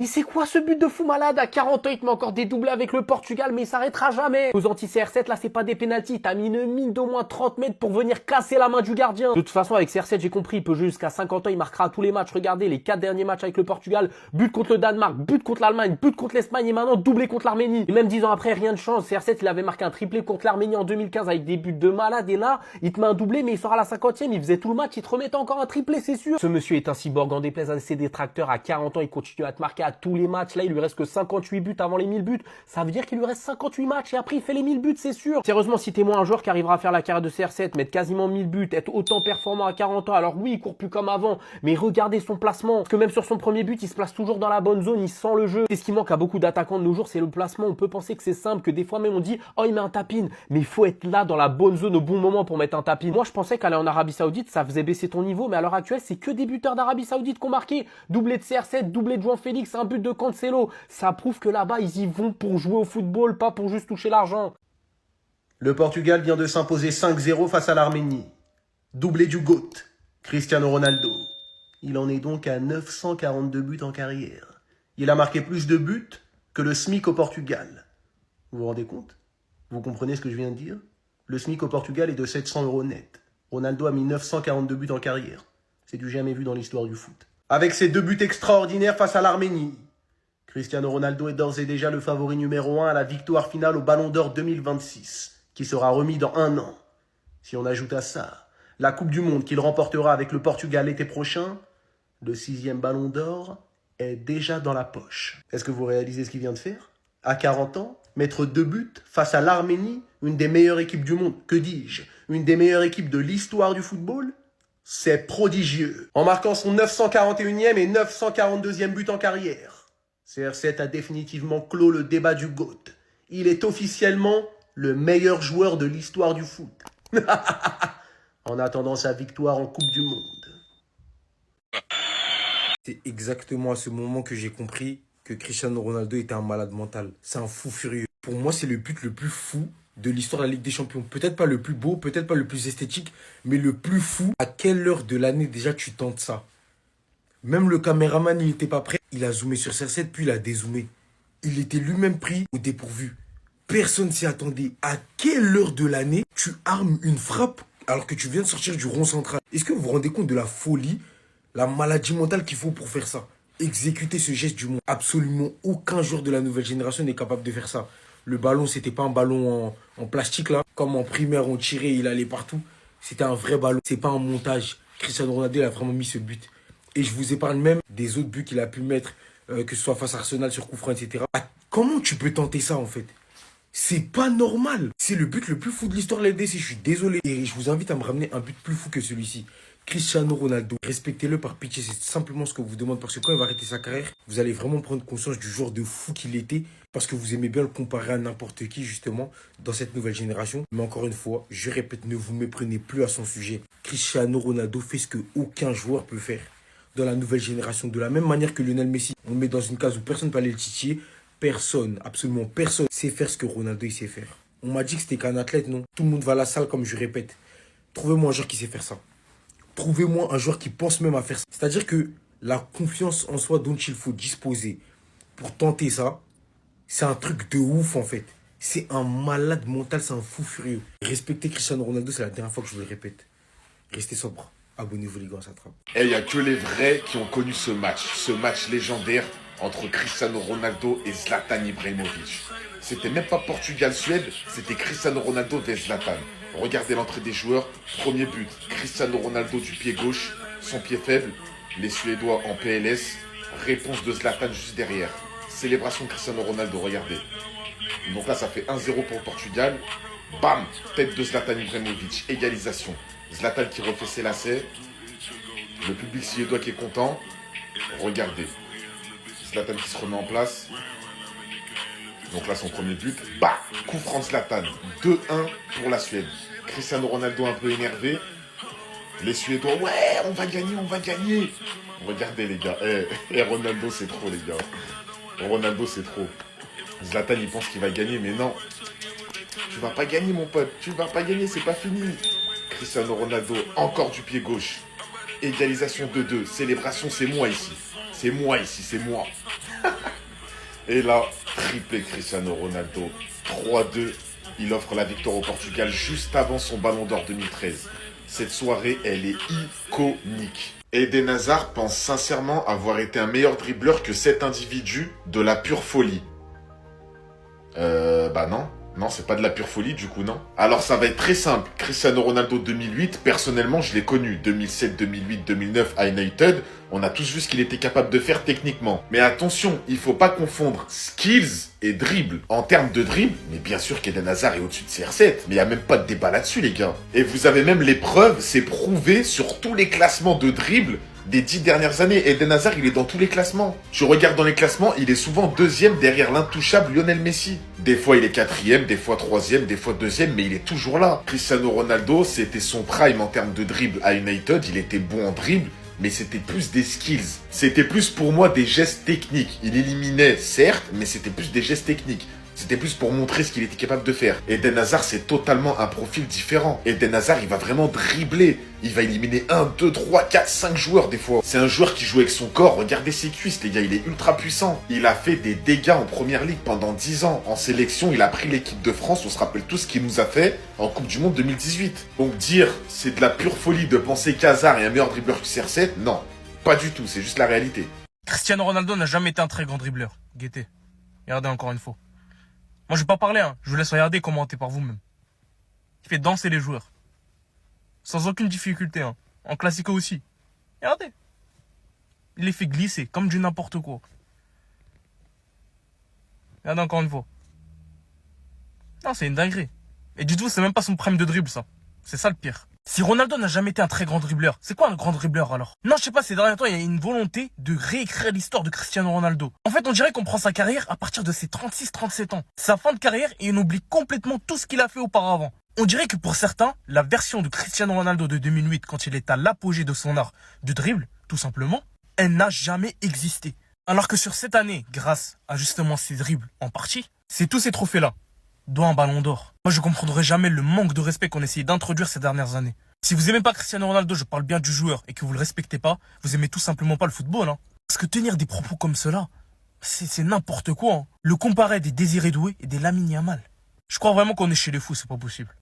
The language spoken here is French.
Mais c'est quoi ce but de fou malade? À 40 ans, il te met encore des doublés avec le Portugal, mais il s'arrêtera jamais. Aux anti-CR7, là, c'est pas des pénaltys. T'as mis une mine d'au moins 30 mètres pour venir casser la main du gardien. De toute façon, avec CR7, j'ai compris, il peut jouer jusqu'à 50 ans, il marquera tous les matchs. Regardez, les 4 derniers matchs avec le Portugal, but contre le Danemark, but contre l'Allemagne, but contre l'Espagne et maintenant doublé contre l'Arménie. Et même 10 ans après, rien ne change. CR7, il avait marqué un triplé contre l'Arménie en 2015 avec des buts de malade et là, il te met un doublé, mais il sort à la 50e, il faisait tout le match, il te remettait encore un triplé, c'est sûr. Ce monsieur est un cyborg, en déplaise à ses détracteurs. À 40 ans, il continue à te marquer à tous les matchs. Là, il lui reste que 58 buts avant les 1000 buts. Ça veut dire qu'il lui reste 58 matchs et après, il fait les 1000 buts, c'est sûr. Sérieusement, citez-moi un joueur qui arrivera à faire la carrière de CR7, mettre quasiment 1000 buts, être autant performant à 40 ans. Alors oui, il court plus comme avant, mais regardez son placement. Parce que même sur son premier but, il se place toujours dans la bonne zone, il sent le jeu. C'est ce qui manque à beaucoup d'attaquants de nos jours, c'est le placement. On peut penser que c'est simple, que des fois même on dit, oh, il met un tapin. Mais il faut être là dans la bonne zone au bon moment pour mettre un tapin. Moi, je pensais qu'aller en Arabie Saoudite, ça faisait baisser ton niveau, mais à l'heure actuelle, c'est que des buteurs d'Arabie Saoudite qui ont marqué. Doublé de CR7, doublé de João Félix, un but de Cancelo. Ça prouve que là-bas, ils y vont pour jouer au football, pas pour juste toucher l'argent. Le Portugal vient de s'imposer 5-0 face à l'Arménie. Doublé du GOAT, Cristiano Ronaldo. Il en est donc à 942 buts en carrière. Il a marqué plus de buts que le SMIC au Portugal. Vous vous rendez compte? Vous comprenez ce que je viens de dire? Le SMIC au Portugal est de 700 € net. Ronaldo a mis 942 buts en carrière. C'est du jamais vu dans l'histoire du foot. Avec ses 2 buts extraordinaires face à l'Arménie, Cristiano Ronaldo est d'ores et déjà le favori numéro 1 à la victoire finale au Ballon d'Or 2026, qui sera remis dans 1 an. Si on ajoute à ça la Coupe du Monde qu'il remportera avec le Portugal l'été prochain, le 6e Ballon d'Or est déjà dans la poche. Est-ce que vous réalisez ce qu'il vient de faire? À 40 ans, mettre 2 buts face à l'Arménie, une des meilleures équipes du monde, que dis-je, une des meilleures équipes de l'histoire du football, c'est prodigieux. En marquant son 941e et 942e but en carrière, CR7 a définitivement clos le débat du GOAT. Il est officiellement le meilleur joueur de l'histoire du foot. En attendant sa victoire en Coupe du Monde. C'est exactement à ce moment que j'ai compris que Cristiano Ronaldo était un malade mental. C'est un fou furieux. Pour moi, c'est le but le plus fou de l'histoire de la Ligue des Champions. Peut-être pas le plus beau, peut-être pas le plus esthétique, mais le plus fou. À quelle heure de l'année déjà tu tentes ça? Même le caméraman, il n'était pas prêt. Il a zoomé sur CR7, puis il a dézoomé. Il était lui-même pris au dépourvu. Personne s'y attendait. À quelle heure de l'année tu armes une frappe alors que tu viens de sortir du rond central? Est-ce que vous vous rendez compte de la folie, la maladie mentale qu'il faut pour faire ça? Exécuter ce geste du monde. Absolument aucun joueur de la nouvelle génération n'est capable de faire ça. Le ballon, c'était pas un ballon en plastique là. Comme en primaire, on tirait, il allait partout. C'était un vrai ballon. C'est pas un montage. Cristiano Ronaldo, il a vraiment mis ce but. Et je vous épargne même des autres buts qu'il a pu mettre, que ce soit face à Arsenal sur coup franc, etc. Comment tu peux tenter ça en fait? C'est pas normal. C'est le but le plus fou de l'histoire de la LDC. Je suis désolé. Et je vous invite à me ramener un but plus fou que celui-ci. Cristiano Ronaldo. Respectez-le par pitié. C'est simplement ce que vous demande. Parce que quand il va arrêter sa carrière, vous allez vraiment prendre conscience du joueur de fou qu'il était. Parce que vous aimez bien le comparer à n'importe qui, justement, dans cette nouvelle génération. Mais encore une fois, je répète, ne vous méprenez plus à son sujet. Cristiano Ronaldo fait ce que aucun joueur peut faire dans la nouvelle génération. De la même manière que Lionel Messi, on le met dans une case où personne ne peut aller le titiller. Personne, absolument personne, sait faire ce que Ronaldo il sait faire. On m'a dit que c'était qu'un athlète, non? Tout le monde va à la salle, comme je répète. Trouvez-moi un joueur qui sait faire ça. Trouvez-moi un joueur qui pense même à faire ça. C'est-à-dire que la confiance en soi dont il faut disposer pour tenter ça, c'est un truc de ouf en fait. C'est un malade mental, c'est un fou furieux. Respectez Cristiano Ronaldo, c'est la dernière fois que je vous le répète. Restez sobre. Abonnez-vous les gars, ça trappe. Et il n'y a que les vrais qui ont connu ce match légendaire entre Cristiano Ronaldo et Zlatan Ibrahimovic. C'était même pas Portugal-Suède, c'était Cristiano Ronaldo vs Zlatan. Regardez l'entrée des joueurs, premier but, Cristiano Ronaldo du pied gauche, son pied faible, les Suédois en PLS, réponse de Zlatan juste derrière. Célébration de Cristiano Ronaldo, regardez. Donc là ça fait 1-0 pour le Portugal, bam, tête de Zlatan Ibrahimovic, égalisation. Zlatan qui refait ses lacets, le public suédois qui est content, regardez. Zlatan qui se remet en place. Donc là, son premier but. Bah, coup franc de Zlatan. 2-1 pour la Suède. Cristiano Ronaldo un peu énervé. Les Suédois, ouais, on va gagner, on va gagner. Regardez les gars. Ronaldo, c'est trop les gars. Ronaldo, c'est trop. Zlatan, il pense qu'il va gagner, mais non. Tu vas pas gagner, mon pote. Tu vas pas gagner, c'est pas fini. Cristiano Ronaldo, encore du pied gauche. Égalisation 2-2. Célébration, c'est moi ici. C'est moi ici, c'est moi. Et là, triplé Cristiano Ronaldo. 3-2. Il offre la victoire au Portugal juste avant son Ballon d'Or 2013. Cette soirée, elle est iconique. Eden Hazard pense sincèrement avoir été un meilleur dribbleur que cet individu de la pure folie. Bah non. Non, c'est pas de la pure folie, du coup, non. Alors, ça va être très simple. Cristiano Ronaldo 2008, personnellement, je l'ai connu. 2007, 2008, 2009 à United, on a tous vu ce qu'il était capable de faire techniquement. Mais attention, il faut pas confondre skills et dribble. En termes de dribble, mais bien sûr qu'Eden Hazard est au-dessus de CR7, mais il n'y a même pas de débat là-dessus, les gars. Et vous avez même les preuves, c'est prouvé sur tous les classements de dribble des 10 dernières années. Eden Hazard, il est dans tous les classements. Tu regardes dans les classements, il est souvent deuxième derrière l'intouchable Lionel Messi. Des fois, il est quatrième, des fois troisième, des fois deuxième, mais il est toujours là. Cristiano Ronaldo, c'était son prime en termes de dribble à United. Il était bon en dribble, mais c'était plus des skills. C'était plus pour moi des gestes techniques. Il éliminait, certes, mais c'était plus des gestes techniques. C'était plus pour montrer ce qu'il était capable de faire. Eden Hazard, c'est totalement un profil différent. Eden Hazard, il va vraiment dribbler. Il va éliminer 1, 2, 3, 4, 5 joueurs des fois. C'est un joueur qui joue avec son corps. Regardez ses cuisses, les gars. Il est ultra puissant. Il a fait des dégâts en première ligue pendant 10 ans. En sélection, il a pris l'équipe de France. On se rappelle tout ce qu'il nous a fait en Coupe du Monde 2018. Donc dire c'est de la pure folie de penser qu'Hazard est un meilleur dribbleur que CR7, non. Pas du tout. C'est juste la réalité. Cristiano Ronaldo n'a jamais été un très grand dribbleur. Guettez. Regardez encore une fois. Moi, je vais pas parler, hein. Je vous laisse regarder, commenter par vous-même. Il fait danser les joueurs. Sans aucune difficulté, hein. En classico aussi. Regardez. Il les fait glisser, comme du n'importe quoi. Regardez encore une fois. Non, c'est une dinguerie. Et dites-vous, c'est même pas son prime de dribble, ça. C'est ça le pire. Si Ronaldo n'a jamais été un très grand dribbleur, c'est quoi un grand dribbleur alors? Non, je sais pas, ces derniers temps, il y a une volonté de réécrire l'histoire de Cristiano Ronaldo. En fait, on dirait qu'on prend sa carrière à partir de ses 36-37 ans. Sa fin de carrière et on oublie complètement tout ce qu'il a fait auparavant. On dirait que pour certains, la version de Cristiano Ronaldo de 2008, quand il est à l'apogée de son art du dribble, tout simplement, elle n'a jamais existé. Alors que sur cette année, grâce à justement ses dribbles en partie, c'est tous ces trophées-là doit un ballon d'or. Moi, je comprendrai jamais le manque de respect qu'on essayait d'introduire ces dernières années. Si vous aimez pas Cristiano Ronaldo, je parle bien du joueur, et que vous le respectez pas, vous aimez tout simplement pas le football, hein. Parce que tenir des propos comme cela, c'est n'importe quoi, hein. Le comparer des Désiré Doué et des Lamine Yamal. Je crois vraiment qu'on est chez les fous, c'est pas possible.